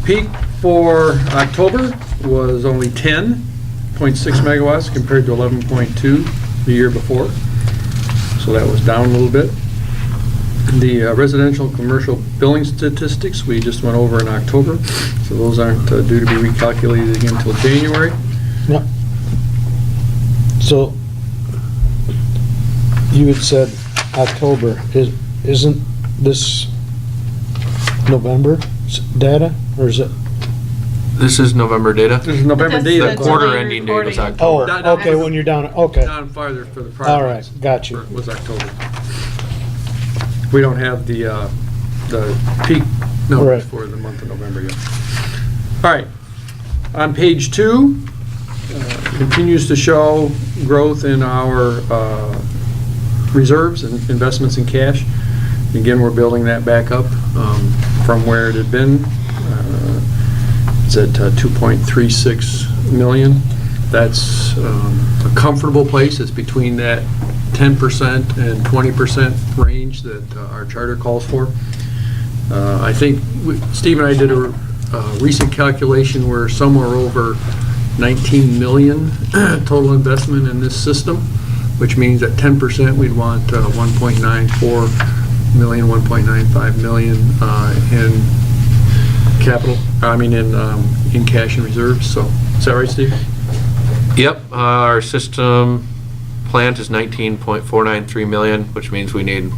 Peak for October was only 10.6 megawatts compared to 11.2 the year before. So that was down a little bit. The residential and commercial billing statistics we just went over in October, so those aren't due to be recalculated again until January. No. So you had said October. Isn't this November data, or is it? This is November data. This is November That's data. The quarter ending date was Oh, October. okay, when you're down, okay. Down farther for the prior. All right, got you. Was October. We don't have the peak numbers Right. for the month of November yet. All right, on page 2, continues to show growth in our reserves and investments in cash. Again, we're building that back up from where it had been. It's at 2.36 million. That's a comfortable place. It's between that 10% and 20% range that our charter calls for. I think Steve and I did a recent calculation. We're somewhere over 19 million total investment in this system, which means at 10% we'd want 1.94 million, 1.95 million in capital. In cash and reserves. So is that right, Steve? Yep, our system plant is 19.493 million, which means we need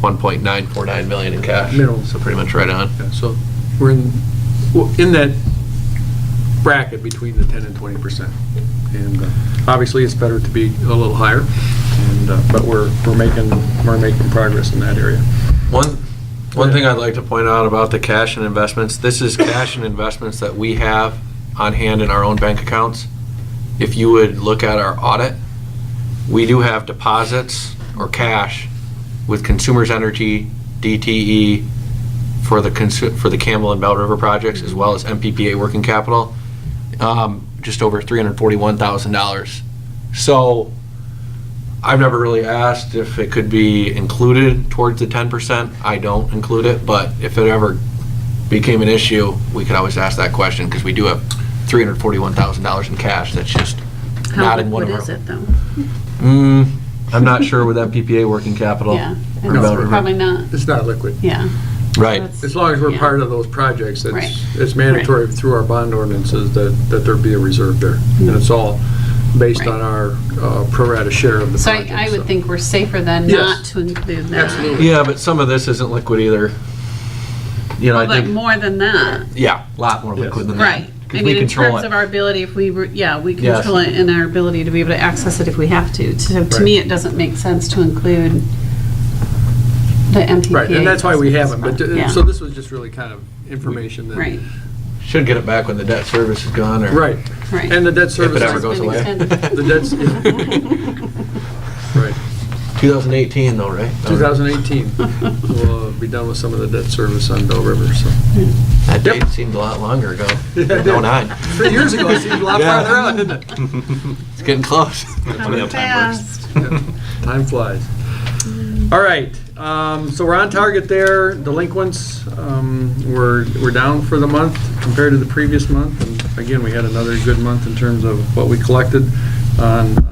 1.949 million in cash. Minimum. So pretty much right on. Yeah, so we're in that bracket between the 10 and 20%. And obviously it's better to be a little higher, and but we're making progress in that area. One thing I'd like to point out about the cash and investments, this is cash and investments that we have on hand in our own bank accounts. If you would look at our audit, we do have deposits or cash with Consumers Energy, DTE, for the Campbell and Bell River projects, as well as MPPA working capital, just over $341,000. So I've never really asked if it could be included towards the 10%. I don't include it, but if it ever became an issue, we could always ask that question, because we do have $341,000 in cash that's just not in one of our. What is it, though? I'm not sure with MPPA working capital. Yeah, or Bell it's River. probably not, It's not liquid. yeah. Right. That's- As long as we're yeah. part of those projects, Right. it's mandatory through our bond ordinances that there be a reserve there. And it's all based Right. on our pro rata share of the So project. I would think we're safer than Yes. not to include that. Absolutely. Yeah, but some of this isn't liquid either. You know, I But think, more than that, yeah, a lot more liquid than that. right. I Because mean, we in control terms it. of our ability, if we were, we Yes. control it in our ability to be able to access it if we have to. So to Right. me, it doesn't make sense to include the MPPA. Right, and that's why we haven't, but, Yeah. so this was just really kind of information that. Right, Should get it back when the debt service is gone, or. Right, right. and the debt service. If it ever goes away. The debt's, right, 2018 though, right? 2018. We'll be done with some of the debt service on Bell River, so. That date seemed a lot longer ago. Yeah, it did. 09. 3 years ago, it seemed a lot Yeah. farther out, didn't it? It's getting close. Coming fast. Yeah, time flies. All right, so we're on target there. Delinquents, we're down for the month compared to the previous month. And again, we had another good month in terms of what we collected on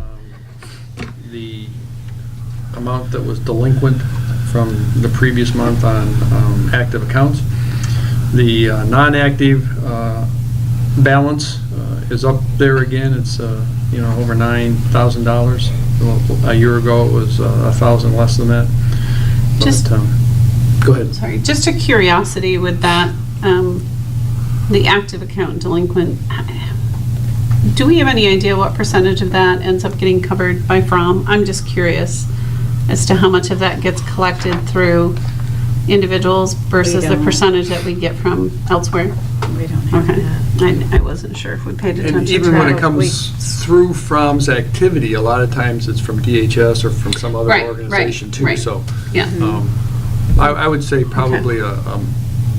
the amount that was delinquent from the previous month on active accounts. The non-active balance is up there again. It's over $9,000. A year ago, it was 1,000 less than that. Just- But, go ahead. Sorry, just a curiosity with that, the active account delinquent, do we have any idea what percentage of that ends up getting covered by FROM? I'm just curious as to how much of that gets collected through individuals versus the don't. percentage that we get from elsewhere. We don't have Okay, that. I wasn't sure if we paid attention And to even when it that. comes through FROM's activity, a lot of times it's from DHS or from some other Right, organization too. right. So Yeah, I would say probably a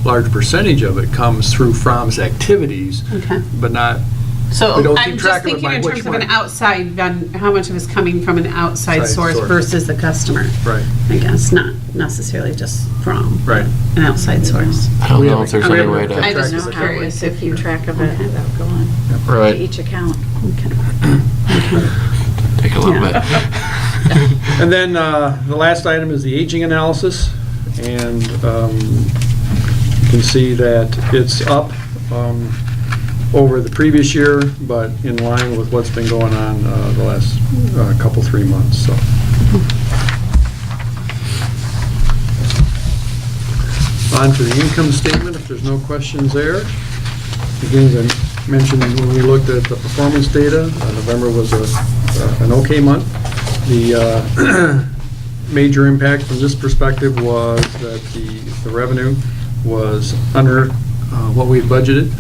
large percentage of it comes through FROM's activities, okay. but not So We don't I'm keep just track of it thinking by in which terms of an one. outside, how much of it's coming from an outside Outside source source. versus the customer, Right, I guess, not necessarily just from right. an outside source. I don't We know have if there's a- we any have a- way to. I I just don't was know how we curious could if keep track of it Okay. without going to Right, each account. take a little Yeah. bit. And then the last item is the aging analysis, and you can see that it's up over the previous year, but in line with what's been going on the last couple, 3 months, so. On to the income statement, if there's no questions there. Again, as I mentioned, when we looked at the performance data, November was an okay month. The major impact from this perspective was that the revenue was under what we had budgeted.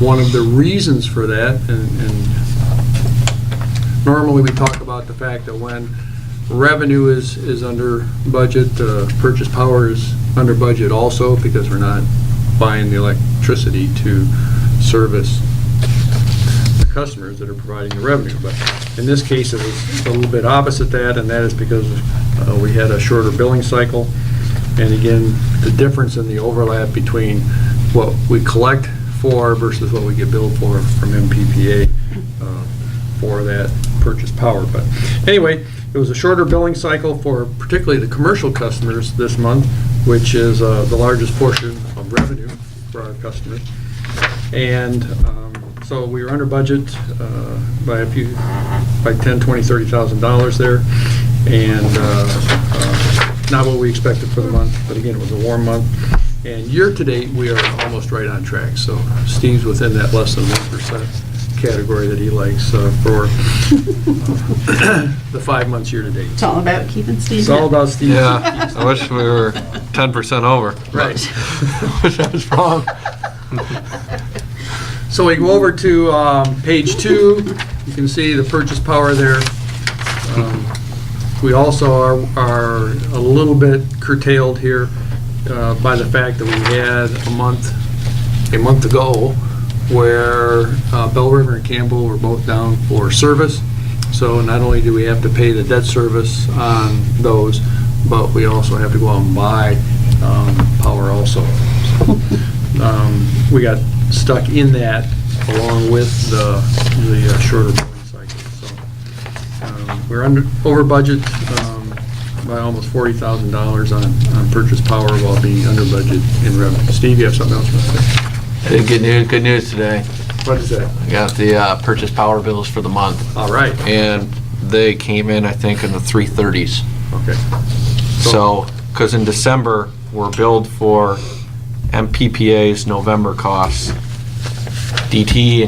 One of the reasons for that, and normally we talk about the fact that when revenue is under budget, purchase power is under budget also, because we're not buying the electricity to service the customers that are providing the revenue. But in this case, it was a little bit opposite that, and that is because we had a shorter billing cycle. And again, the difference in the overlap between what we collect for versus what we get billed for from MPPA for that purchase power. But anyway, it was a shorter billing cycle for particularly the commercial customers this month, which is the largest portion of revenue for our customers. And so we were under budget by by $10,000, $20,000, $30,000 there, and not what we expected for the month. But again, it was a warm month. And year-to-date, we are almost right on track. So Steve's within that less than 1% category that he likes for the 5 months year-to-date. It's all about keeping Steve. It's all about Steve. Yeah, I wish we were 10% over. Right. Wish I was wrong. So we go over to page 2. You can see the purchase power there. We also are a little bit curtailed here by the fact that we had a month ago where Bell River and Campbell were both down for service. So not only do we have to pay the debt service on those, but we also have to go out and buy power also. So, we got stuck in that along with the shorter billing cycle. So we're over budget by almost $40,000 on purchase power while being under budget in revenue. Steve, you have something else you want to say? Hey, good news today. What is that? I got the purchase power bills for the month, All right, and they came in, I think, in the 330s. okay. So, because in December, we're billed for MPPA's November costs, DTE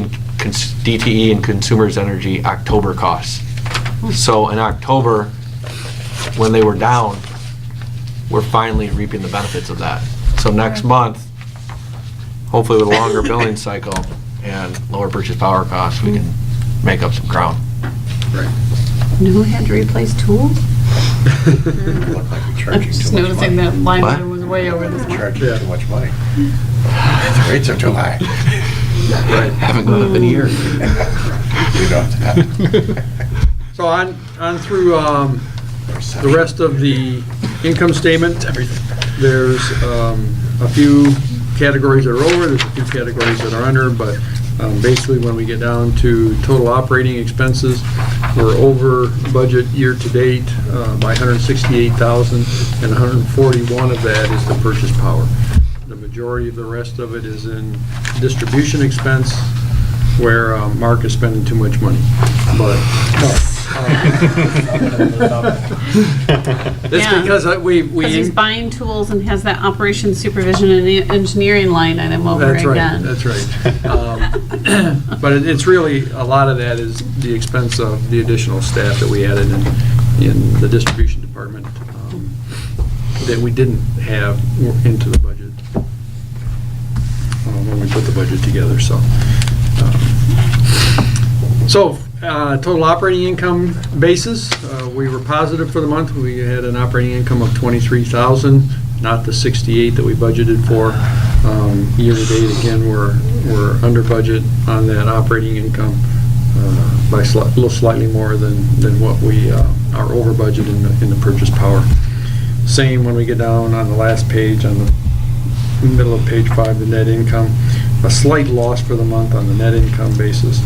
and Consumers Energy October costs. So in October, when they were down, we're finally reaping the benefits of that. So next month, hopefully with a longer billing cycle and lower purchase power costs, we can make up some ground. Right. You know who had to replace tools? Look like we're I'm charging just too much noticing money. that line What? item was way over this We're one. charging Yeah. too much money. The rates are too high. Right. Haven't gone up in a year. You know. So on through the rest of the income statement, there's a few categories that are over, there's a few categories that are under, but basically when we get down to total operating expenses, we're over budget year-to-date by $168,000, and 141 of that is the purchase power. The majority of the rest of it is in distribution expense, where Mark is spending too much money. But it's Yeah. because Because he's buying tools and has that operation supervision and engineering line item over That's right, again. that's right. But it's really, a lot of that is the expense of the additional staff that we added in the distribution department that we didn't have into the budget when we put the budget together, so. Total operating income basis, we were positive for the month. We had an operating income of $23,000, not the $68,000 that we budgeted for. Year-to-date, again, we're under budget on that operating income by a little slightly more than what we are over budget in the purchase power. Same when we get down on the last page, on the middle of page 5, the net income. A slight loss for the month on the net income basis,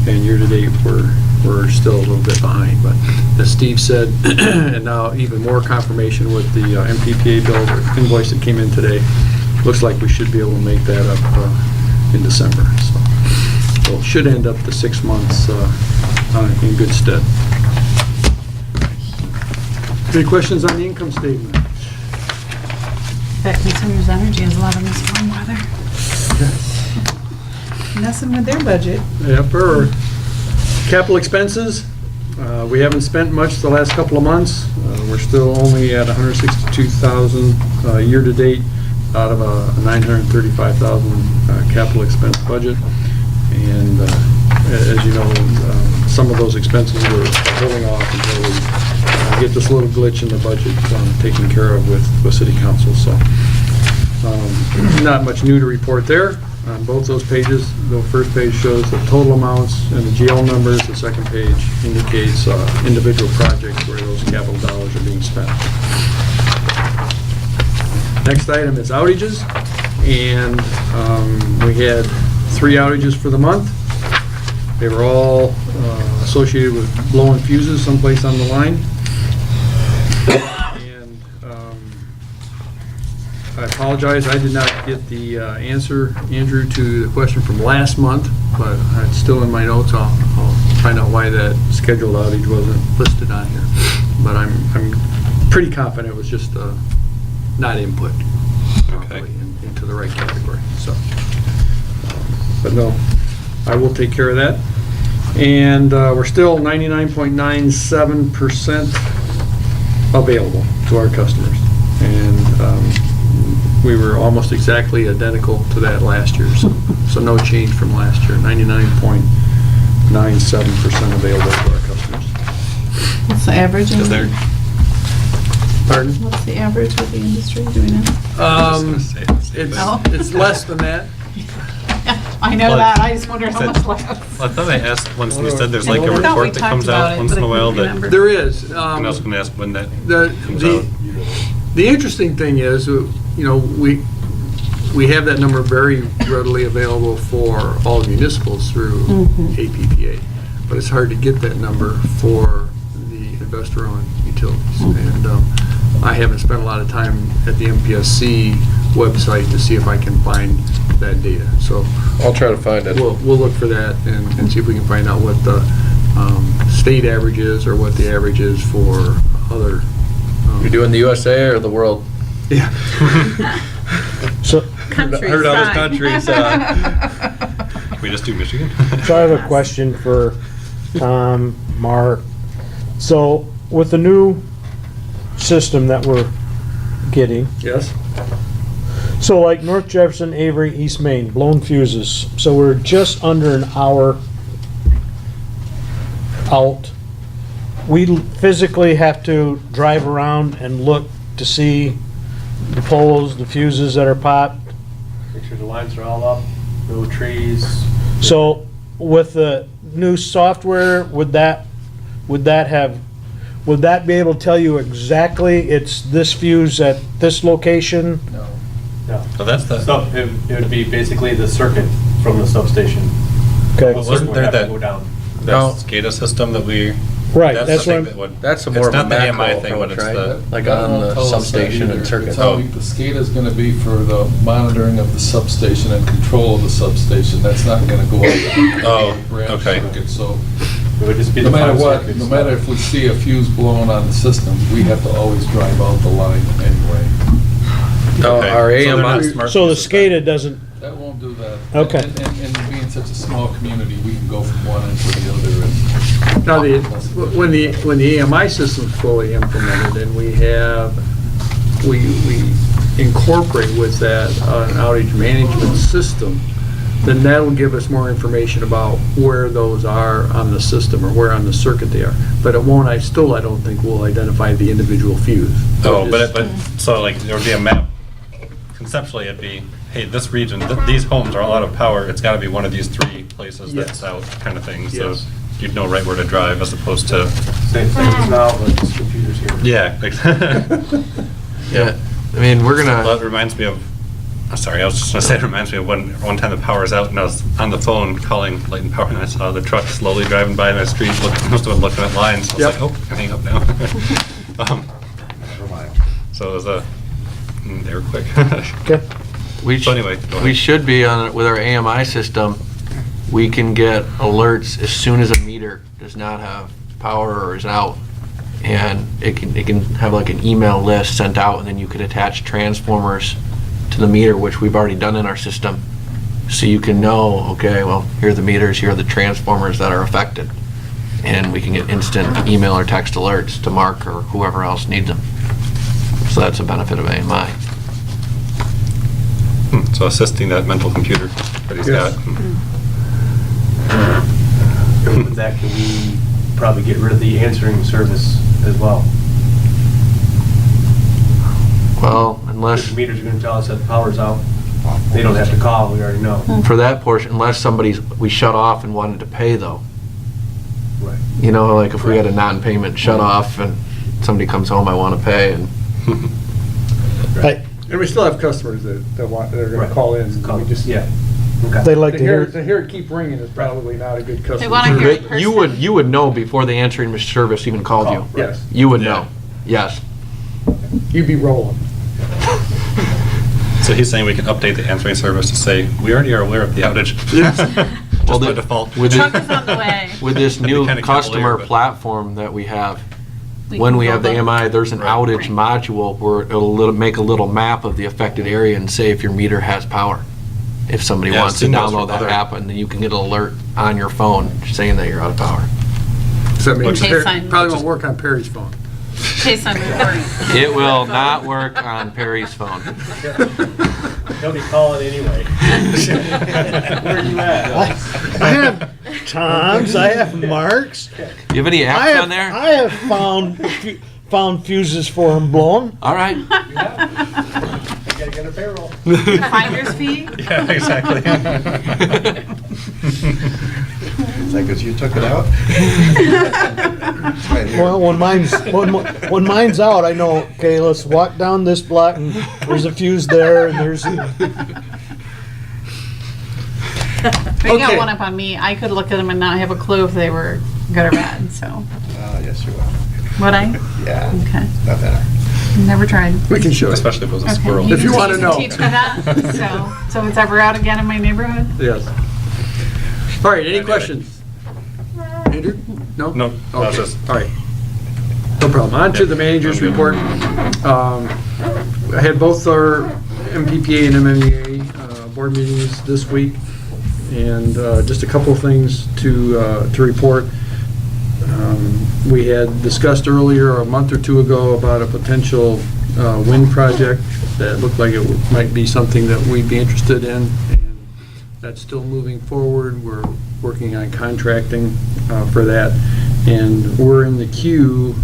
and year-to-date, we're still a little bit behind. But as Steve said, and now even more confirmation with the MPPA bill or invoice that came in today, looks like we should be able to make that up in December. So it should end up the 6 months in good stead. Any questions on the income statement? That Consumers Energy has a lot of this warm weather. Messing with their budget. Yep, or capital expenses, we haven't spent much the last couple of months. We're still only at $162,000 year-to-date out of a $935,000 capital expense budget. And as you know, some of those expenses we're holding off until we get this little glitch in the budget taken care of with City Council. So not much new to report there. On both those pages, the first page shows the total amounts and the GL numbers. The second page indicates individual projects where those capital dollars are being spent. Next item is outages, and we had 3 outages for the month. They were all associated with blowing fuses someplace on the line. And I apologize, I did not get the answer, Andrew, to the question from last month, but it's still in my notes. I'll find out why that scheduled outage wasn't listed on here. But I'm pretty confident it was just not input properly into the right category. So, but no, I will take care of that. And we're still 99.97% available to our customers. And we were almost exactly identical to that last year, so no change from last year. 99.97% available to our customers. What's the average? Pardon? What's the average with the industry, do we know? It's less than that. I know that, I just wondered how much less. I thought I asked once, you said there's like a I thought we report that talked comes about out it, once but in I a while couldn't that, remember. There is. and I was gonna ask when that comes The out. the interesting thing is, we have that number very readily available for all municipals through APPA, but it's hard to get that number for the investor-owned utilities. And I haven't spent a lot of time at the MPSC website to see if I can find that data. So I'll try to find it. we'll look for that and see if we can find out what the state average is or what the average is for other. You're doing the USA or the world? Yeah. So, Heard other countries. We just do Michigan? so I have a question for Tom, Mark. So with the new system that we're getting, Yes. so like North Jefferson, Avery, East Main, blown fuses. So we're just under an hour out. We physically have to drive around and look to see the poles, the fuses that are popped. Make sure the lines are all up, no trees. So with the new software, would that be able to tell you exactly it's this fuse at this location? No. So that's the, So it would be basically the circuit from the substation. Okay, The Wasn't circuit would there have to that- go down. No. that SCADA system that we, right, that's the that's what thing I'm, that would. That's It's more of a not the AMI macro thing, but approach, it's right? the, Like That on won't the tell us that substation either. and circuit. It's how the SCADA is gonna be for the monitoring of the substation and control of the substation. That's not gonna go on the Oh, branch okay. circuit, so It would just be no the matter five what, circuits. no matter if we see a fuse blown on the system, we have to always drive out the line anyway. No, Okay. our So they're not AMI, smart so the fuses then. SCADA doesn't, That won't do that. Okay. And being such a small community, we can go from one end to the other and. Now, when the AMI system's fully implemented and we incorporate with that an outage management system, then that'll give us more information about where those are on the system or where on the circuit they are. But it won't, I don't think we'll identify the individual fuse. Oh, but so like there would be a map. Conceptually, it'd be, hey, this region, these homes are all out of power, it's gotta be one of these 3 places that's Yes. out, kind of thing. So Yes. you'd know right where to drive as opposed to, Same thing as now, but this computer's here. yeah. Yeah, I mean, we're Well, gonna, it reminds me of, sorry, I was just gonna say, it reminds me of one time the power was out and I was on the phone calling Light and Power and I saw the truck slowly driving by my street, must have been looking at lines. I was Yep. like, oh, hang up now. Never mind. So it was they were quick. Okay. we So anyway, go we ahead. should be on, with our AMI system, we can get alerts as soon as a meter does not have power or is out. And it can have like an email list sent out, and then you could attach transformers to the meter, which we've already done in our system. So you can know, okay, well, here are the meters, here are the transformers that are affected. And we can get instant email or text alerts to Mark or whoever else needs them. So that's a benefit of AMI. So assisting that mental computer that he's Yes. got. And with that, can we probably get rid of the answering service as well? Well, Because unless, the meters are gonna tell us that the power's out. They don't have to call, we already know. for that portion, unless we shut off and wanted to pay though. Right. You know, like if we had a non-payment shut off and somebody comes home, I want to pay, and Hey, And we still have customers that want, that are gonna Right. call in. We just, Yeah. Okay. they like to hear, hear it keep ringing is probably not a good customer. They wanna hear it. you would know before the answering service even called you. Yes, You would Yeah. know, yes. you'd be rolling. So he's saying we can update the answering service to say, we already are aware of the outage. Well, Just by the- default. with Truck is on the way. With this That'd be new kinda customer cavalier, but- platform that we have, We when can we have the build them. AMI, there's an outage module where it'll make a little map of the affected area and say if your meter has power. If somebody Yeah, I've wants to seen those download from that other- app, and then you can get an alert on your phone saying that you're out of power. So that means In case I'm- probably won't work on Perry's phone. In case I'm recording. It will not work on Perry's phone. He'll be calling anyway. Where you at? I have Toms, I have Marks. You have any I apps have, on there? I have found fuses for them blown. All right. You gotta get a payroll. Finder's fee? Yeah, exactly. Is that because you took it out? It's right here. Well, when mine's out, I know, okay, let's walk down this block and there's a fuse there and there's, They got Okay. one up on me. I could look at them and not have a clue if they were good or bad, so. Yes, you will. Would I? Yeah, Okay. not that. Never tried. We can show you. Especially if it was a Okay. squirrel. If you can- wanna can know. Teach me that, so it's ever out again in my neighborhood? Yes. All right, any questions? Andrew? No? No, I was Okay, just- all right. No problem. On to the manager's I'm good. report. I had both our MPPA and MMEA board meetings this week, and just a couple of things to report. We had discussed earlier, a month or two ago, about a potential wind project that looked like it might be something that we'd be interested in, and that's still moving forward. We're working on contracting for that, and we're in the queue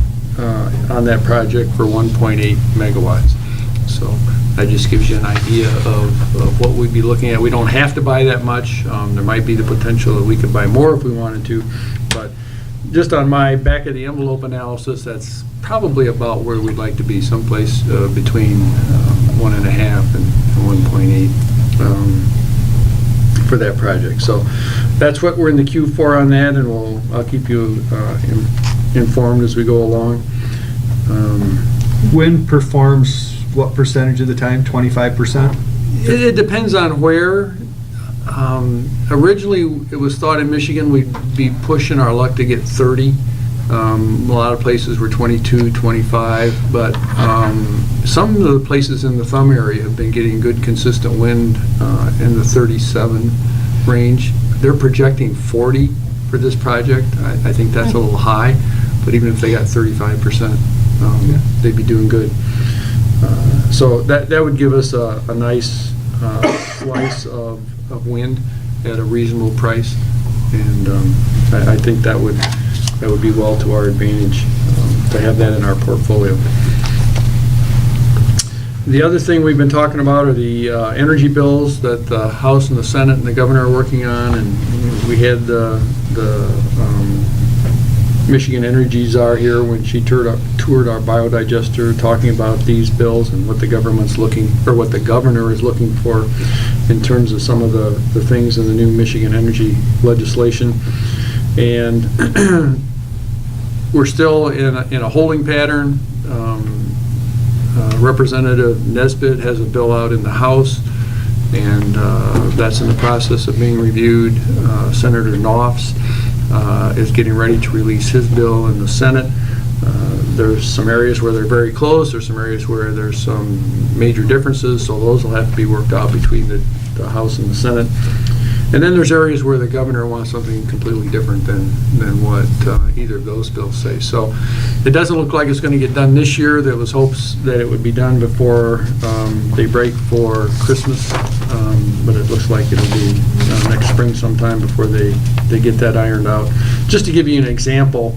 on that project for 1.8 megawatts. So that just gives you an idea of what we'd be looking at. We don't have to buy that much. There might be the potential that we could buy more if we wanted to, but just on my back of the envelope analysis, that's probably about where we'd like to be, someplace between 1.5 and 1.8 for that project. So that's what we're in the queue for on that, and I'll keep you informed as we go along. Wind performs what percentage of the time? 25%? It depends on where. Originally, it was thought in Michigan we'd be pushing our luck to get 30. A lot of places were 22, 25, but some of the places in the Thumb area have been getting good, consistent wind in the 37 range. They're projecting 40 for this project. I think that's a little high, but even if they got 35%, they'd be doing good. So that would give us a nice slice of wind at a reasonable price, and I think that would be well to our advantage to have that in our portfolio. The other thing we've been talking about are the energy bills that the House and the Senate and the governor are working on, and we had the Michigan Energy Czar here when she toured our biodigester, talking about these bills and what the government's looking, or what the governor is looking for in terms of some of the things in the new Michigan energy legislation. And we're still in a holding pattern. Representative Nesbitt has a bill out in the House, and that's in the process of being reviewed. Senator Knopf is getting ready to release his bill in the Senate. There's some areas where they're very close. There's some areas where there's some major differences, so those will have to be worked out between the House and the Senate. And then there's areas where the governor wants something completely different than what either of those bills say. So it doesn't look like it's going to get done this year. There was hopes that it would be done before they break for Christmas, but it looks like it'll be next spring sometime before they get that ironed out. Just to give you an example,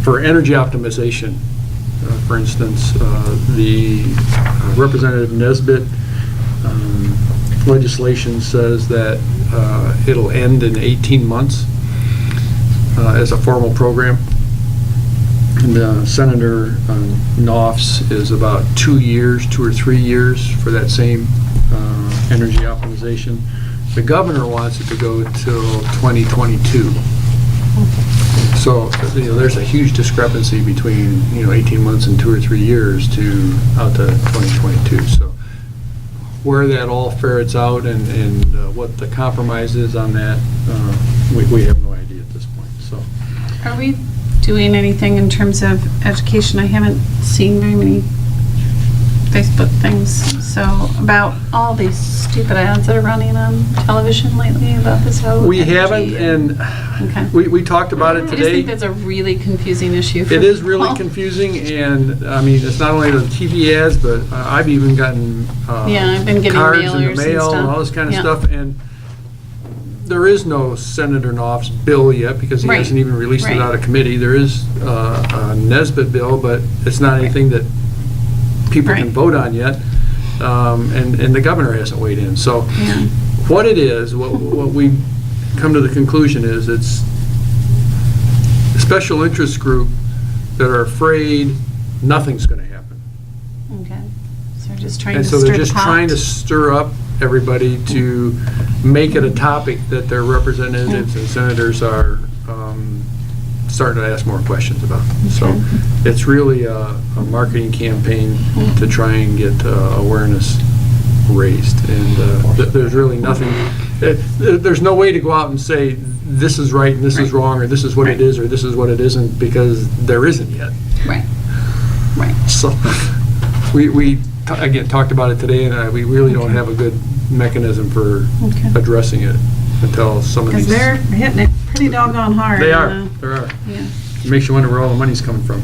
for energy optimization, for instance, the Representative Nesbitt legislation says that it'll end in 18 months as a formal program. And Senator Knopf's is about 2 years, 2 or 3 years for that same energy optimization. The governor wants it to go till 2022. So there's a huge discrepancy between 18 months and 2 or 3 years to out to 2022. So where that all ferrets out and what the compromise is on that, we have no idea at this point. So, Are we doing anything in terms of education? I haven't seen very many Facebook things, so about all these stupid ads that are running on television lately about this whole we energy haven't, and okay. we talked about it I just today. think that's a really confusing issue for It is really people. confusing, and I mean, it's not only the TV ads, but I've even gotten Yeah, I've been getting cards in mailers the and mail and stuff. all this kind of Yeah. stuff, and there is no Senator Knopf's bill yet because he Right. hasn't even released it Right. out of committee. There is a Nesbitt bill, but it's not anything that people can Right. vote on yet, and the governor hasn't weighed in. So Yeah. what it is, what we come to the conclusion is it's a special interest group that are afraid nothing's going to happen. Okay. So they're just trying And to so stir they're the just pot. trying to stir up everybody to make it a topic that their representatives and senators are starting to ask more questions about. So Okay. it's really a marketing campaign to try and get awareness raised. And there's really nothing, there's no way to go out and say, this is right and this is Right. wrong, or this is what it is, or this is what it isn't, because there isn't yet. Right. Right. So we again talked about it today, and we really don't have a good mechanism for Okay. addressing it until some of Because these. they're hitting it pretty doggone hard. They in are. the- There are. Yeah. It makes you wonder where all the money's coming from.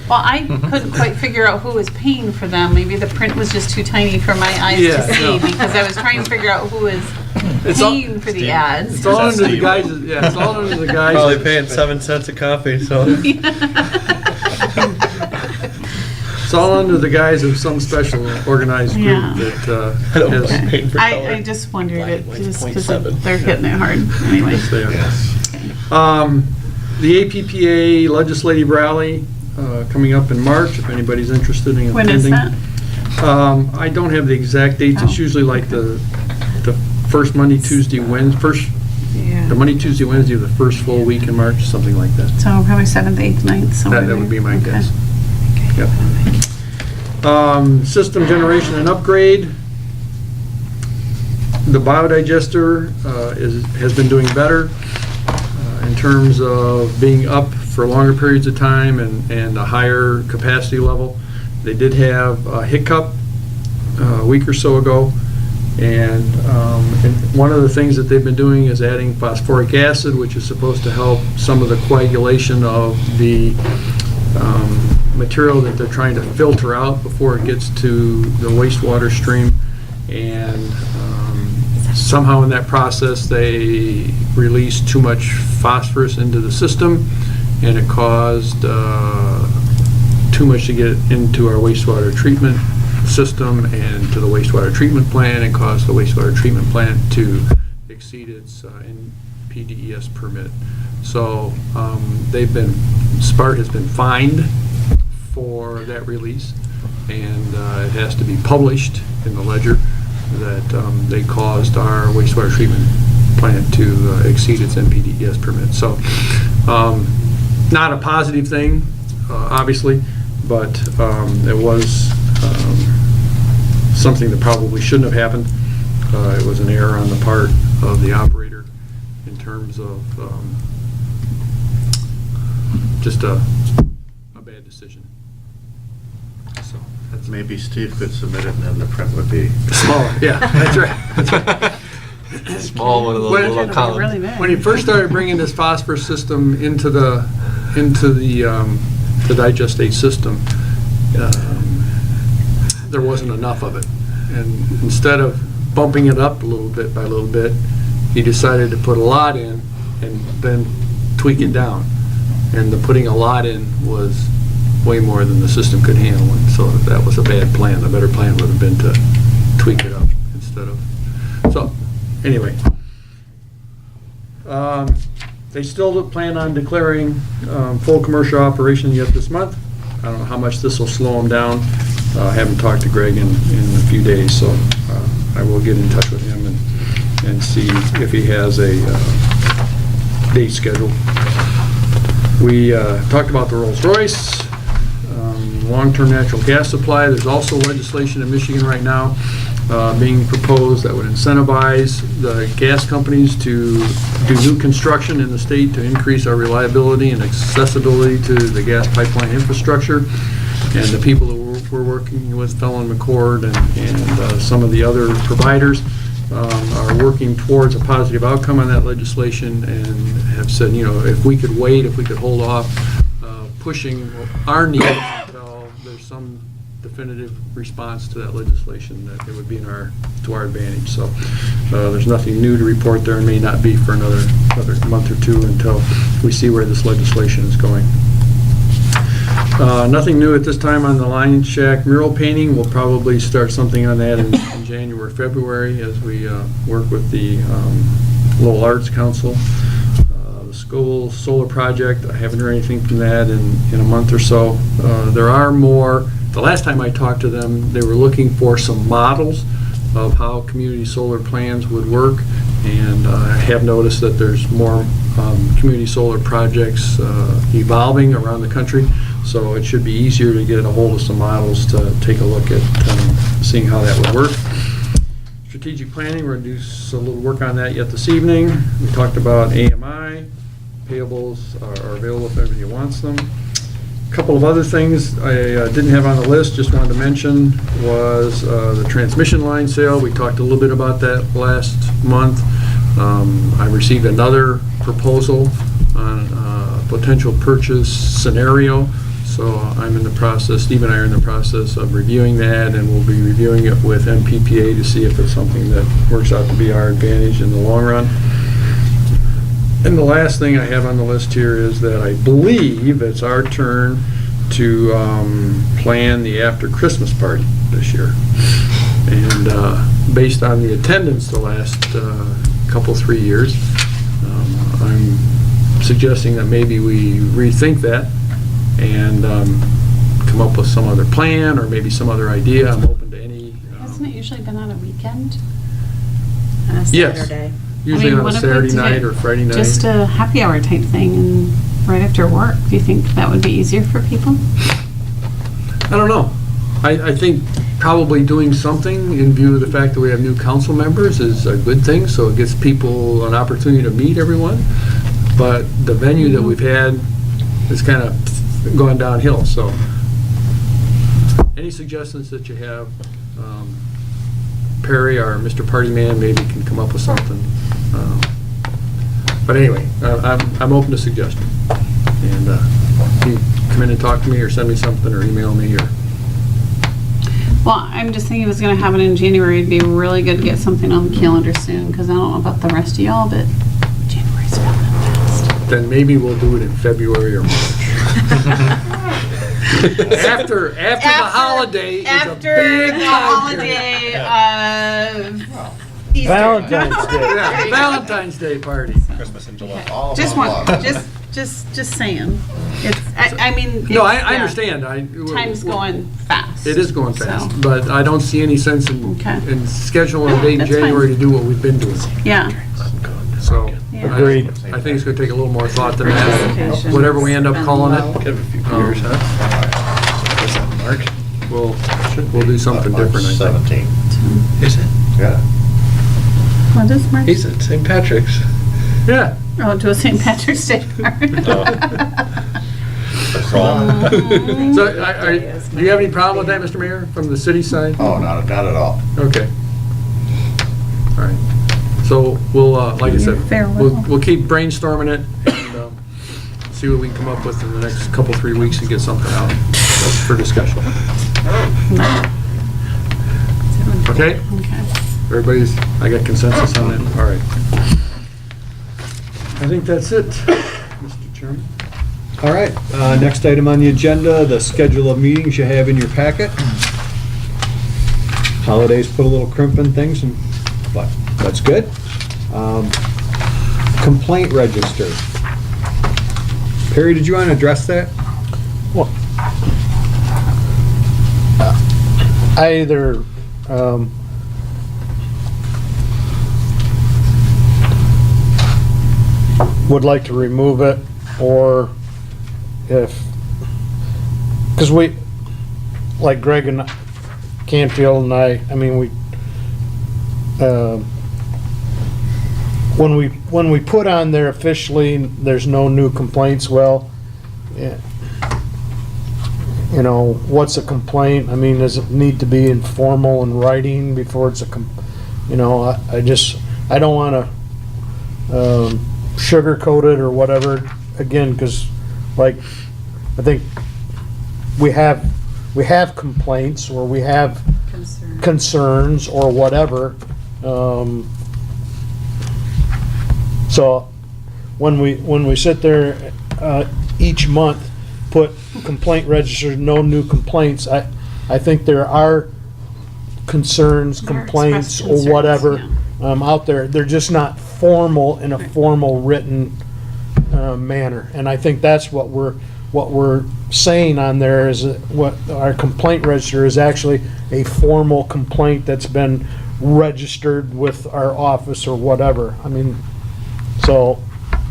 Well, I couldn't quite figure out who was paying for them. Maybe the print was just too tiny for my eyes Yeah, to see no. because I was trying to figure out who was It's all- paying for the ads. It's all that under the Steve? guise. Yeah, it's all under the guise. Probably of- paying 7 cents a copy, so. It's all under the guise of some special organized group Yeah. that I don't has. mind paying for I color. just wondered it Like just 0.7. because they're hitting it hard. Anyway. Yes, they are. Yes. The APPA legislative rally coming up in March, if anybody's interested in attending. When is that? I don't have the exact dates. It's Oh, usually like the first Monday, Tuesday, Wednesday, the Monday, Tuesday, Wednesday of the first full week in March, something like that. So probably 7th, 8th, 9th, somewhere That would be my there. guess. Okay. Yep. System generation and upgrade. The biodigester has been doing better in terms of being up for longer periods of time and a higher capacity level. They did have a hiccup a week or so ago, and one of the things that they've been doing is adding phosphoric acid, which is supposed to help some of the coagulation of the material that they're trying to filter out before it gets to the wastewater stream. And somehow in that process, they released too much phosphorus into the system, and it caused too much to get into our wastewater treatment system and to the wastewater treatment plant and cause the wastewater treatment plant to exceed its NPDES permit. So SPART has been fined for that release, and it has to be published in the ledger that they caused our wastewater treatment plant to exceed its NPDES permit. So not a positive thing, obviously, but it was something that probably shouldn't have happened. It was an error on the part of the operator in terms of just a bad decision. So that's Maybe Steve could submit it and then the print would be. smaller. Yeah, that's right. That's right. Small one of those When- little It'll be columns. really bad. When you first started bringing this phosphorus system into the digestate system, there wasn't enough of it. And instead of bumping it up a little bit by little bit, he decided to put a lot in and then tweak it down. And the putting a lot in was way more than the system could handle. And so that was a bad plan. A better plan would have been to tweak it up instead of, so, anyway. They still plan on declaring full commercial operation yet this month. I don't know how much this will slow them down. I haven't talked to Greg in a few days, so I will get in touch with him and see if he has a date scheduled. We talked about the Rolls-Royce, long-term natural gas supply. There's also legislation in Michigan right now being proposed that would incentivize the gas companies to do new construction in the state to increase our reliability and accessibility to the gas pipeline infrastructure. And the people that we're working with, Fallon McCord and some of the other providers, are working towards a positive outcome on that legislation and have said, you know, if we could wait, if we could hold off pushing our needs until there's some definitive response to that legislation, that it would be to our advantage. So there's nothing new to report there, and may not be for another month or two until we see where this legislation is going. Nothing new at this time on the Lion Shack mural painting. We'll probably start something on that in January, February, as we work with the Lowell Arts Council. The school solar project, I haven't heard anything from that in a month or so. There are more. The last time I talked to them, they were looking for some models of how community solar plans would work, and I have noticed that there's more community solar projects evolving around the country, so it should be easier to get a hold of some models to take a look at seeing how that would work. Strategic planning, we're going to do a little work on that yet this evening. We talked about AMI. Payables are available if everybody wants them. A couple of other things I didn't have on the list, just wanted to mention, was the transmission line sale. We talked a little bit about that last month. I received another proposal on a potential purchase scenario, so I'm in the process, Steve and I are in the process of reviewing that, and we'll be reviewing it with MPPA to see if it's something that works out to be our advantage in the long run. And the last thing I have on the list here is that I believe it's our turn to plan the after Christmas party this year. And based on the attendance the last couple, 3 years, I'm suggesting that maybe we rethink that and come up with some other plan or maybe some other idea. I'm open to any. Hasn't it usually been on a weekend? On a Yes. Saturday. Usually on what a if we Saturday did night or Friday night. Just a happy hour type thing and right after work. Do you think that would be easier for people? I don't know. I think probably doing something in view of the fact that we have new council members is a good thing, so it gives people an opportunity to meet everyone. But the venue that we've had has kind of gone downhill, so any suggestions that you have, Perry or Mr. Party Man maybe can come up with something. But anyway, I'm open to suggestions. And you come in and talk to me or send me something or email me or. Well, I'm just thinking it was going to happen in January. It'd be really good to get something on the calendar soon, because I don't know about the rest of y'all, but January's coming fast. Then maybe we'll do it in February or March. After the holiday is a After big the time period. holiday of Easter. Valentine's Day. Yeah, Valentine's Day party. Christmas in July. All Just about one, love. just saying. It's, I mean. No, I it's- yeah. understand. Time's going fast. It is going fast, So, but I don't see any sense in Okay. scheduling a date in That's fine. January to do what we've been doing. Yeah. So. Yeah. Agreed. I think it's gonna take a little more thought than that. Participation Whatever we end up has calling been it, low. Give it a few years, huh? Was that March? we'll do something March different, I think. 17th. Is it? Yeah. What is March? He's at St. Patrick's. Yeah. Oh, to a St. Patrick's Day party. So, do you have any problem with that, Mr. Mayor, from the city side? Oh, not at all. Okay. All right. So we'll, like I said, Farewell. we'll keep brainstorming it and see what we can come up with in the next couple, 3 weeks and get something out for discussion. Okay? Okay. Everybody's, I got consensus on that? All right. I think that's it, Mr. Chairman. All right, next item on the agenda, the schedule of meetings you have in your packet. Holidays put a little crimp in things, but that's good. Complaint register. Perry, did you want to address that? I either, would like to remove it, or if, because we, like Greg and Canfield and I mean, we, when we put on there officially, there's no new complaints, well, yeah, you know, what's a complaint? I mean, does it need to be informal in writing before it's you know, I don't want to sugarcoat it or whatever, again, because, like, I think we have complaints, or we have Concern. concerns, or whatever. So when we sit there each month, put complaint register, no new complaints, I think there are concerns, There are complaints, expressed or whatever concerns, out there. They're just not formal in a formal written manner. And I think that's what we're saying on there, is that what our complaint register is actually a formal complaint that's been registered with our office or whatever. I mean, so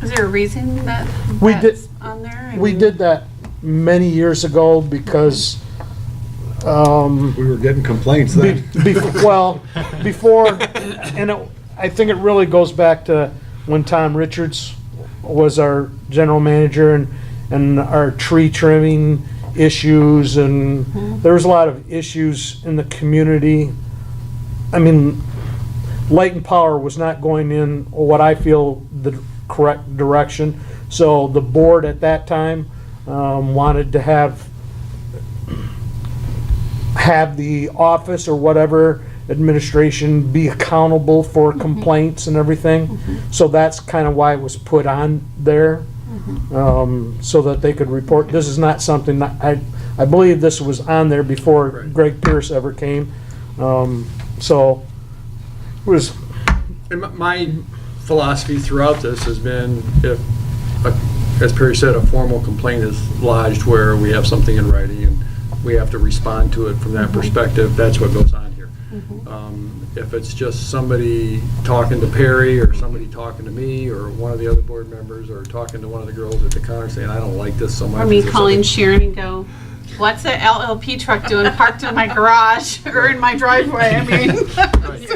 Is there a reason that We did- that's on there? I we mean, did that many years ago because, We were getting complaints then. well, before, and I think it really goes back to when Tom Richards was our general manager, and our tree trimming issues, and there was a lot of issues in the community. I mean, Light and Power was not going in what I feel the correct direction. So the board at that time wanted to have the office or whatever administration be accountable for complaints and everything. So that's kind of why it was put on there, so that they could report. This is not something that, I believe this was on there before Right. Greg Pierce ever came. So it was, And my philosophy throughout this has been, if, as Perry said, a formal complaint is lodged where we have something in writing and we have to respond to it from that perspective, that's what goes on here. If it's just somebody talking to Perry, or somebody talking to me, or one of the other board members, or talking to one of the girls at the counter saying, I don't like this so much. Or me is there calling something- Sharon and go, what's that LLP truck doing parked in my garage or in my driveway? I mean.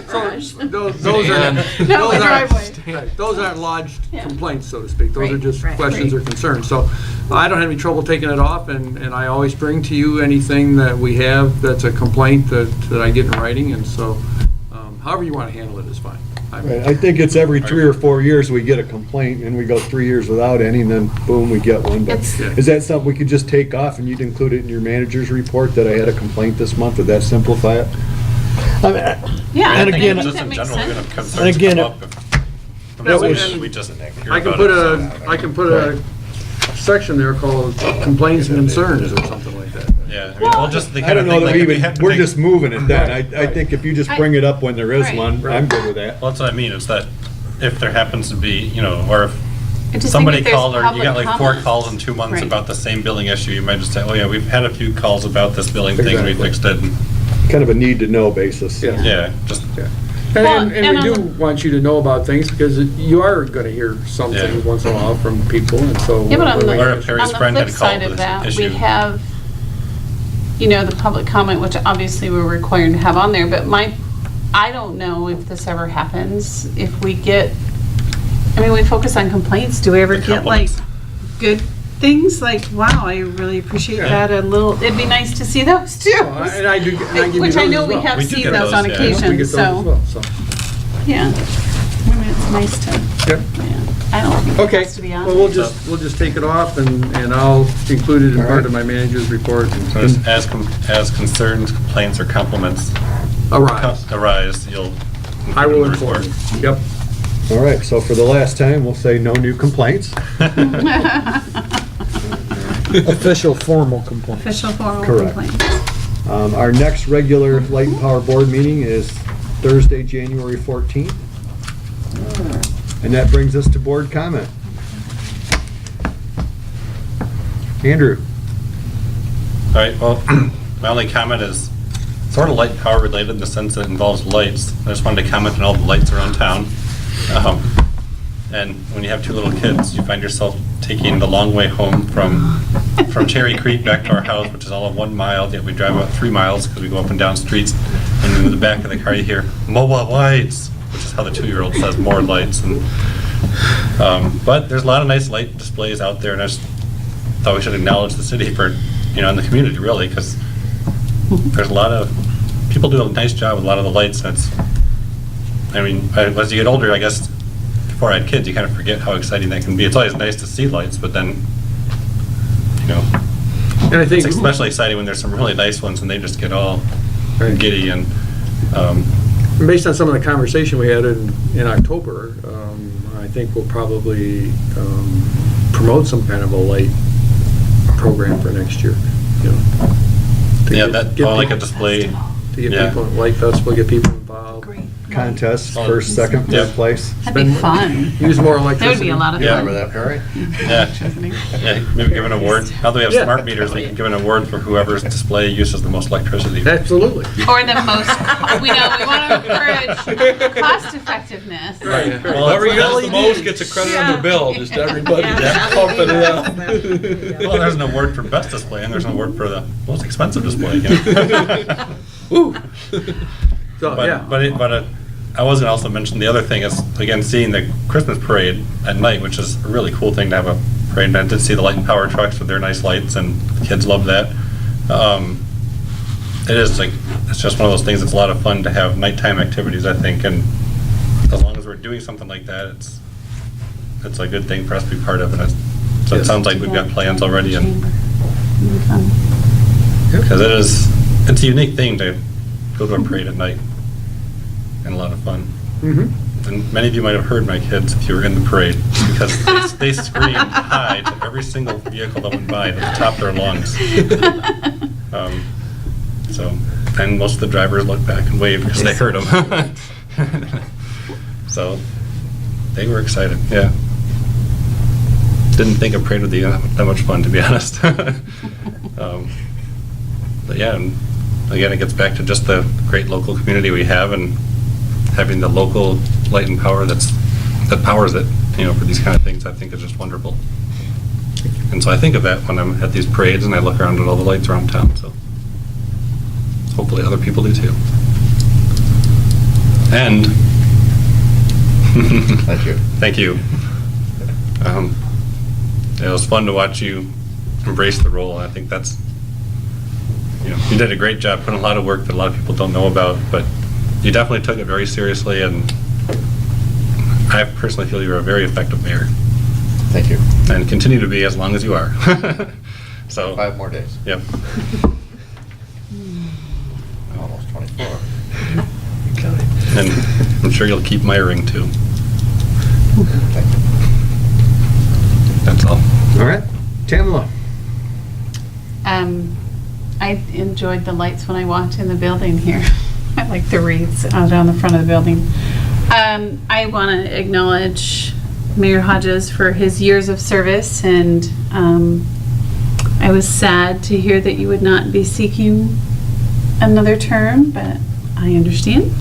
So those are, No, those my aren't, driveway. right, those aren't lodged Yeah. complaints, so to speak. Those are Right, just right, questions right. or concerns. So I don't have any trouble taking it off, and I always bring to you anything that we have that's a complaint that I get in writing, and so however you want to handle it is fine. I think it's every 3 or 4 years we get a complaint, and we go 3 years without any, and then boom, we get one. But It's- is that something we could just take off, and you'd include it in your manager's report that I had a complaint this month? Would that simplify it? I mean, Yeah, And I again- think Just that in makes general, we're gonna have sense. concerns And again, come up if- That was- we just hear I can about put it, so- I can put a section there called complaints and concerns or something like that. Yeah, I mean, well, just the I kind don't of know thing, that like, we if we even, have to we're make- just moving it then. I Right. think if you just bring it up when there is Right. one, I'm good with that. Well, that's what I mean, it's that if there happens to be, you know, or I if just think somebody if there's called, or you public got like 4 comment. calls in 2 months Right. about the same billing issue, you might just say, oh yeah, we've had a few calls about this billing thing, we Exactly. fixed it. And, Kind of a need to know basis. Yeah. Yeah, just, Yeah. Well, And and we on do the- want you to know about things because you are going to hear some Yeah. things once in a while from people, and so. Yeah, but on we're- the, Or if Harry on the Sprint flip had called side with of this that, we issue. have, you know, the public comment, which obviously we're required to have on there, but I don't know if this ever happens, if we get, I mean, we focus on complaints, do we ever The get like compliments. good things? Like, wow, I really appreciate Yeah. that, it'd be nice to see those too. And I do, and I give you Which those I as know we well. have We do seen get those those, on yeah. We occasion, get those as so, well, so. yeah. I mean, it's nice to, Yep. yeah, I don't think it Okay, has to be on. well, we'll just take it off and I'll include it in All part right. of my manager's report. so as concerns, complaints, or compliments Arise. arise, you'll. I will include inform them you. in the Yep. All right, so for the last time, we'll say no new complaints. Official formal complaint. Official formal Correct. complaints. Our next regular Light and Power Board meeting is Thursday, January 14th. And that brings us to board comment. Andrew? All right, well, my only comment is sort of light and power related in the sense that it involves lights. I just wanted to comment on all the lights around town. And when you have 2 little kids, you find yourself taking the long way home from Cherry Creek back to our house, which is all of 1 mile, yet we drive about 3 miles because we go up and down streets. And in the back of the car, you hear mobile lights, which is how the 2-year-old says more lights. And but there's a lot of nice light displays out there, and I just thought we should acknowledge the city for, you know, and the community really, because there's a lot of, people do a nice job with a lot of the lights, and it's, I mean, as you get older, I guess, before I had kids, you kind of forget how exciting that can be. It's always nice to see lights, but then, you know, And I think. it's especially exciting when there's some really nice ones and they just get all Right. giddy and, Based on some of the conversation we had in October, I think we'll probably promote some kind of a light program for next year, you know. to yeah, get- that, get oh, like a people- display. To get yeah. people, light festival, get people involved. Great. Contests, Oh. first, second, Yeah. third place. That'd be fun. Use more That electricity. would be a lot of Yeah. fun. Remember that, Harry? Yeah, maybe give an award. Now that we have Yeah. smart meters, we can give an award for whoever's display uses the most electricity. Absolutely. Or the most, we know, we want to encourage cost effectiveness. Right. Well, Whoever it's uses the LED. most gets a credit on their bill, just everybody just pumping it up. Well, there's an award for best display, and there's an award for the most expensive display. You know? Ooh. So, But, yeah. I was gonna also mention the other thing is, again, seeing the Christmas parade at night, which is a really cool thing to have a parade. And I did see the light and power trucks with their nice lights, and the kids love that. It is like, it's just one of those things, it's a lot of fun to have nighttime activities, I think, and as long as we're doing something like that, it's a good thing for us to be part of, and so it Yes. sounds like we've got plans already, and, Chamber. It'd be fun. because it's a unique thing to go to a parade at night, and a lot of fun. Mhm. And many of you might have heard my kids if you were in the parade, because they screamed hi to every single vehicle that went by at the top of their lungs. So, and most of the drivers looked back and waved because they heard them. So, they were excited, yeah. Didn't think a parade would be that much fun, to be honest. But yeah, and again, it gets back to just the great local community we have, and having the local light and power that powers it, you know, for these kind of things, I think is just wonderful. And so I think of that when I'm at these parades and I look around at all the lights around town, so hopefully other people do too. And Thank you. thank you. It was fun to watch you embrace the role. I think that's, you know, you did a great job, putting a lot of work that a lot of people don't know about, but you definitely took it very seriously, and I personally feel you're a very effective mayor, Thank you. and continue to be as long as you are. So, 5 more days. yep. Almost 24. And I'm sure you'll keep miring too. Thank you. That's all. All right, Tamala? I enjoyed the lights when I walked in the building here. I like the wreaths out on the front of the building. I want to acknowledge Mayor Hodges for his years of service, and I was sad to hear that you would not be seeking another term, but I understand.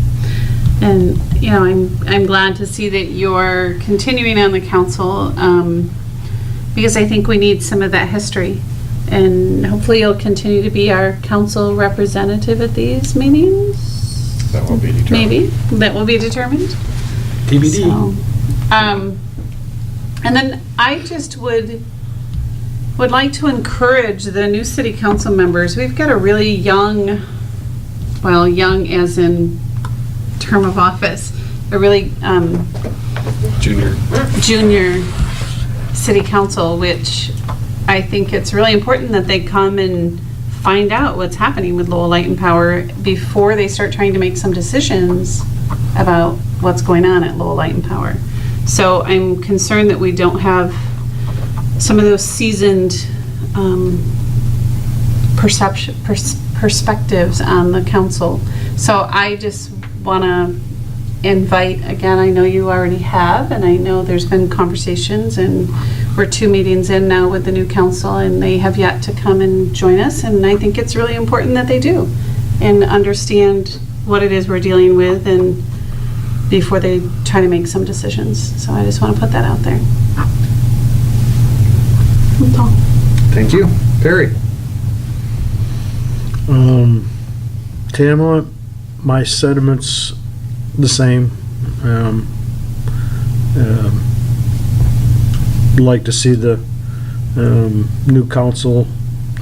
And, you know, I'm glad to see that you're continuing on the council, because I think we need some of that history. And hopefully you'll continue to be our council representative at these meetings. That will be determined. Maybe, that will be determined. TBD. So, and then I just would like to encourage the new city council members. We've got a really young, well, young as in term of office, a really junior city council, which I think it's really important that they come and find out what's happening with Lowell Light and Power before they start trying to make some decisions about what's going on at Lowell Light and Power. So I'm concerned that we don't have some of those seasoned perspectives on the council. So I just want to invite, again, I know you already have, and I know there's been conversations, and we're 2 meetings in now with the new council, and they have yet to come and join us, and I think it's really important that they do and understand what it is we're dealing with, and before they try to make some decisions. So I just want to put that out there. That's all. Thank you. Perry? Tamara, my sentiments the same. Like to see the new council.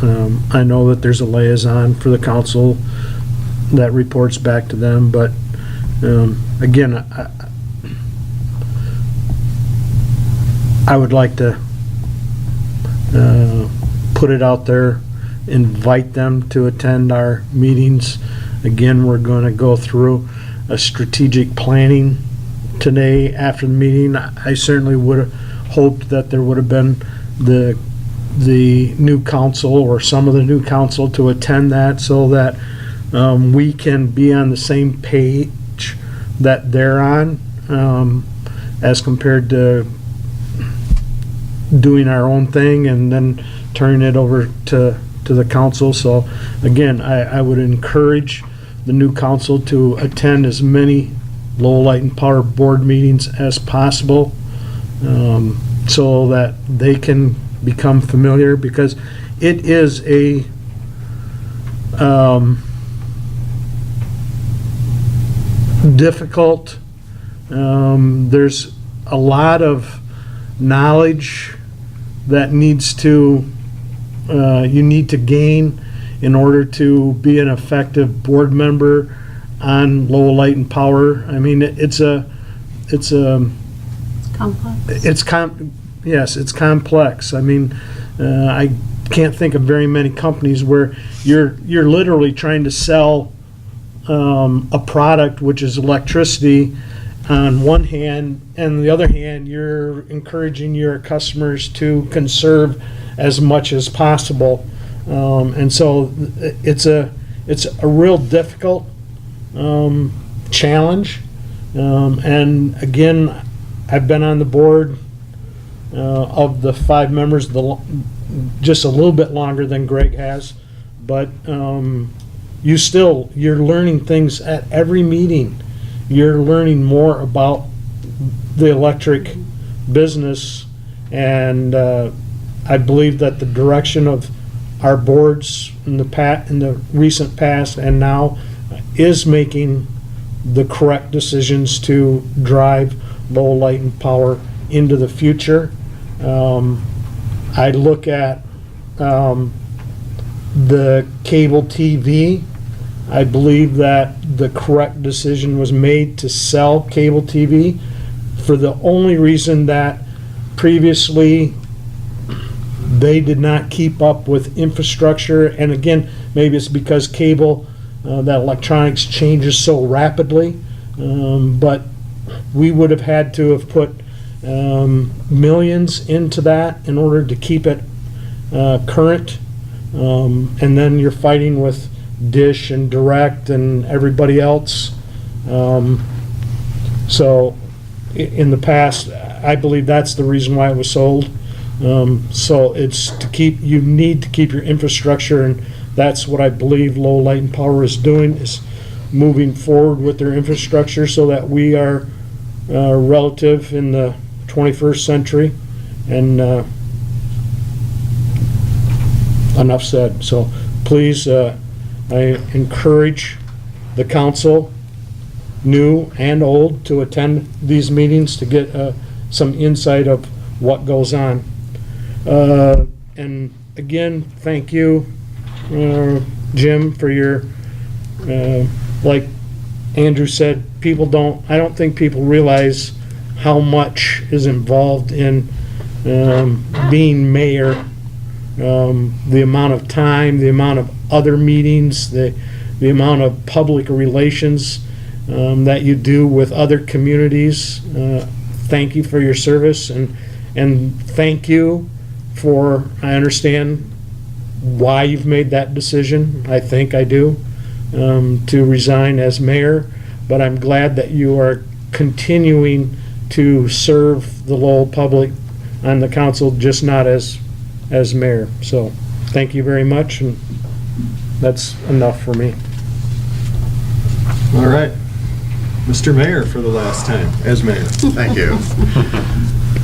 I know that there's a liaison for the council that reports back to them, but again, I would like to put it out there, invite them to attend our meetings. Again, we're going to go through a strategic planning today after the meeting. I certainly would have hoped that there would have been the new council or some of the new council to attend that, so that we can be on the same page that they're on, as compared to doing our own thing and then turning it over to the council. So again, I would encourage the new council to attend as many Lowell Light and Power board meetings as possible, so that they can become familiar, because it is a difficult, there's a lot of knowledge that needs to you need to gain in order to be an effective board member on Lowell Light and Power. I mean, it's Complex. yes, it's complex. I mean, I can't think of very many companies where you're literally trying to sell a product, which is electricity, on one hand, and on the other hand, you're encouraging your customers to conserve as much as possible. And so it's a real difficult challenge. And again, I've been on the board of the 5 members just a little bit longer than Greg has, but you're learning things at every meeting. You're learning more about the electric business, and I believe that the direction of our boards in the recent past and now is making the correct decisions to drive Lowell Light and Power into the future. I look at the cable TV. I believe that the correct decision was made to sell cable TV for the only reason that previously they did not keep up with infrastructure. And again, maybe it's because cable, that electronics changes so rapidly, but we would have had to have put millions into that in order to keep it current. And then you're fighting with Dish and Direct and everybody else. So in the past, I believe that's the reason why it was sold. So it's to keep, you need to keep your infrastructure, and that's what I believe Low Light and Power is doing, is moving forward with their infrastructure so that we are relative in the 21st century. And enough said. So please, I encourage the council, new and old, to attend these meetings to get some insight of what goes on. And again, thank you, Jim, for your, like Andrew said, I don't think people realize how much is involved in being mayor. The amount of time, the amount of other meetings, the amount of public relations that you do with other communities. Thank you for your service, and thank you for, I understand why you've made that decision. I think I do, to resign as mayor, but I'm glad that you are continuing to serve the Lowell public on the council, just not as mayor. So thank you very much, and that's enough for me. All right. Mr. Mayor for the last time, as mayor. Thank you.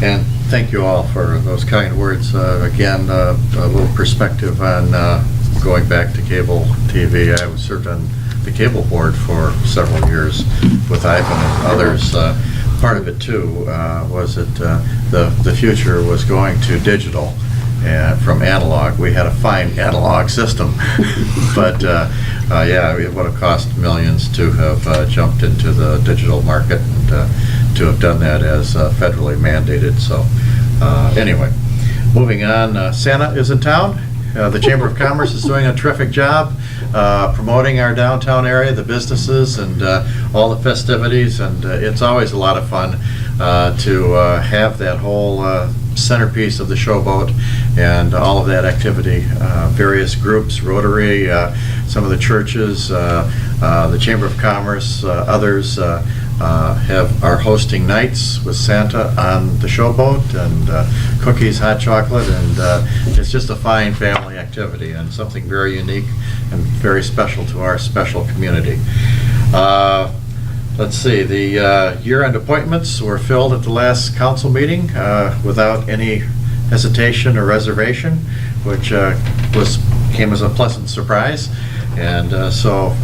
And thank you all for those kind words. Again, a little perspective on going back to cable TV. I served on the cable board for several years with Ivan and others. Part of it too was that the future was going to digital. From analog. We had a fine analog system, but yeah, it would have cost millions to have jumped into the digital market and to have done that as federally mandated. So anyway, moving on, Santa is in town. The Chamber of Commerce is doing a terrific job promoting our downtown area, the businesses, and all the festivities, and it's always a lot of fun to have that whole centerpiece of the Showboat and all of that activity. Various groups, Rotary, some of the churches, the Chamber of Commerce, others are hosting nights with Santa on the Showboat, and cookies, hot chocolate, and it's just a fine family activity and something very unique and very special to our special community. Let's see, the year-end appointments were filled at the last council meeting without any hesitation or reservation, which came as a pleasant surprise. And so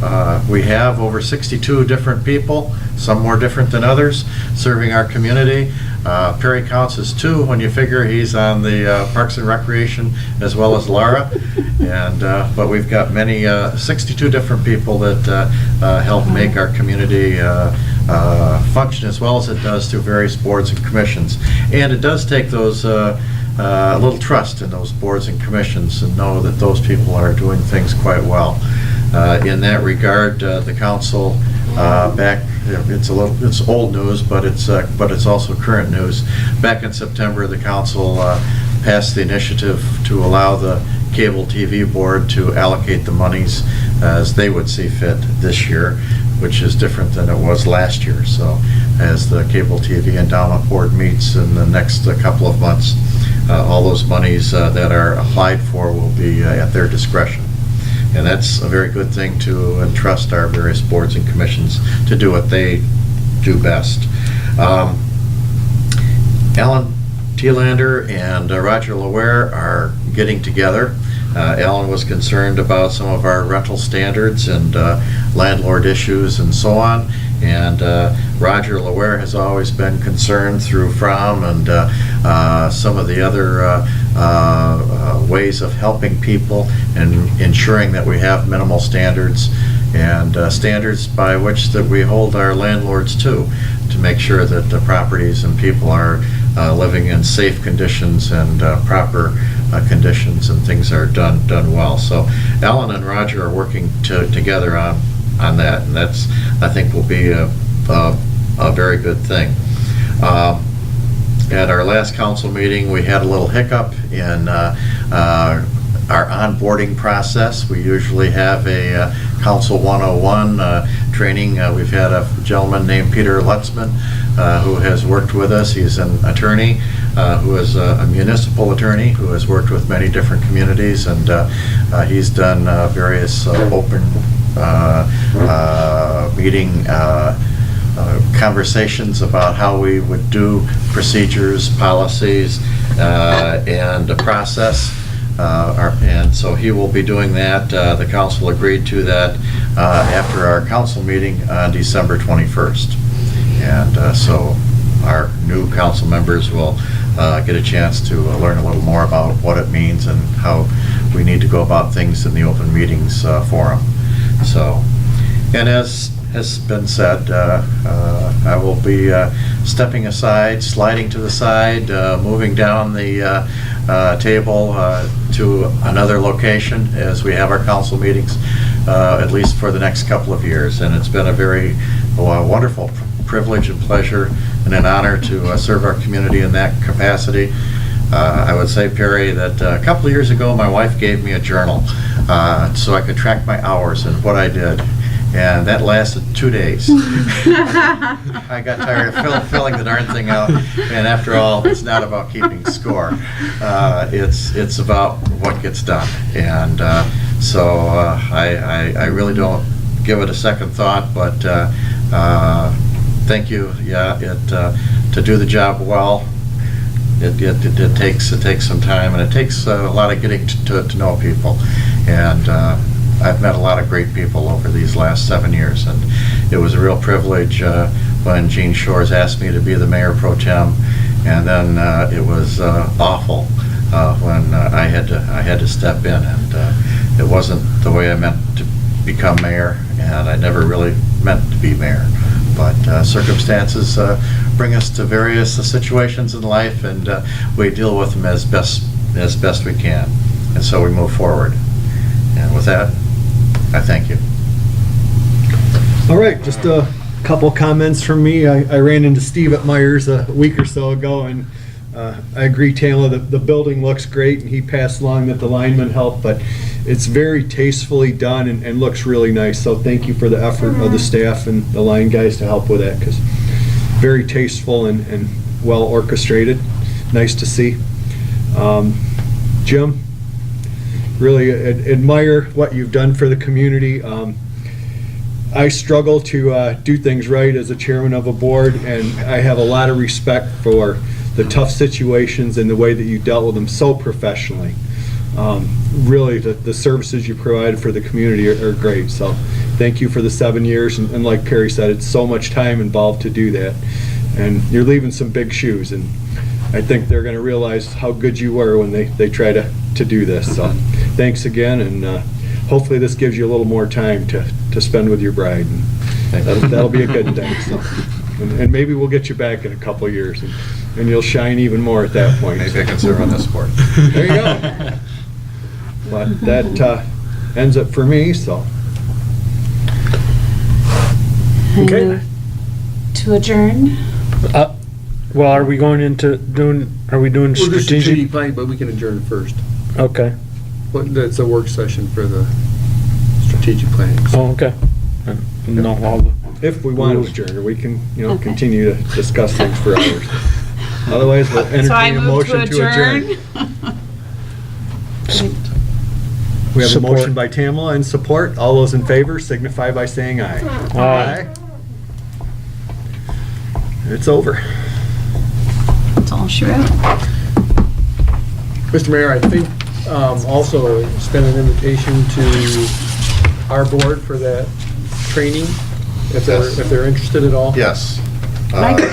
we have over 62 different people, some more different than others, serving our community. Perry counts as 2 when you figure he's on the Parks and Recreation as well as Laura. And but we've got many 62 different people that help make our community function as well as it does through various boards and commissions. And it does take those a little trust in those boards and commissions and know that those people are doing things quite well. In that regard, the council back, it's old news, but it's also current news. Back in September, the council passed the initiative to allow the cable TV board to allocate the monies as they would see fit this year, which is different than it was last year. So as the Cable TV Endowment Board meets in the next couple of months, all those monies that are applied for will be at their discretion. And that's a very good thing to entrust our various boards and commissions to do what they do best. Alan Thielander and Roger LaWare are getting together. Alan was concerned about some of our rental standards and landlord issues and so on. And Roger LaWare has always been concerned through FROM and some of the other ways of helping people and ensuring that we have minimal standards and standards by which that we hold our landlords to make sure that the properties and people are living in safe conditions and proper conditions, and things are done well. So Alan and Roger are working together on that, and that's, I think, will be a very good thing. At our last council meeting, we had a little hiccup in our onboarding process. We usually have a Council 101 training. We've had a gentleman named Peter Lutzman who has worked with us. He's an attorney who is a municipal attorney who has worked with many different communities, and he's done various open meeting conversations about how we would do procedures, policies, and a process. And so he will be doing that. The council agreed to that after our council meeting on December 21st. And so our new council members will get a chance to learn a little more about what it means and how we need to go about things in the open meetings forum. So, and as has been said, I will be stepping aside, sliding to the side, moving down the table to another location as we have our council meetings, at least for the next couple of years. And it's been a very wonderful privilege and pleasure and an honor to serve our community in that capacity. I would say, Perry, that a couple of years ago, my wife gave me a journal so I could track my hours and what I did. And that lasted 2 days. I got tired of filling the darn thing out. And after all, it's not about keeping score. It's about what gets done. And so I really don't give it a second thought, but thank you. Yeah, to do the job well, it takes some time, and it takes a lot of getting to know people. And I've met a lot of great people over these last 7 years, and it was a real privilege when Gene Shores asked me to be the mayor pro tem, and then it was awful when I had to step in, and it wasn't the way I meant to become mayor, and I never really meant to be mayor. But circumstances bring us to various situations in life, and we deal with them as best we can, and so we move forward. And with that, I thank you. All right, just a couple comments from me. I ran into Steve at Myers a week or so ago, and I agree, Tamla, that the building looks great, and he passed along that the linemen helped, but it's very tastefully done and looks really nice. So thank you for the effort of the staff and the line guys to help with that, because very tasteful and well orchestrated. Nice to see. Jim, really admire what you've done for the community. I struggle to do things right as a chairman of a board, and I have a lot of respect for the tough situations and the way that you dealt with them so professionally. Really, the services you provided for the community are great. So thank you for the 7 years. And like Perry said, it's so much time involved to do that. And you're leaving some big shoes. And I think they're going to realize how good you were when they try to do this. So thanks again. And hopefully this gives you a little more time to spend with your bride. And that'll be a good thing. So. And maybe we'll get you back in a couple of years. And you'll shine even more at that point. Maybe I can serve on this board. There you go. But that ends it for me, so. Okay. To adjourn? Well, are we going into doing strategic? planning, but we can adjourn first. Okay. But that's a work session for the strategic planning. Oh, okay. No, all the, If we want to adjourn, we can, Okay. continue to discuss things for hours. Otherwise, we'll So I entertain a move to motion to adjourn. We have a Support. motion by Tamla and support. All those in favor signify by saying aye. Aye. It's over. That's all she wrote. Mr. Mayor, I think also extend an invitation to our board for that training, if they're interested at all. Yes. Mike?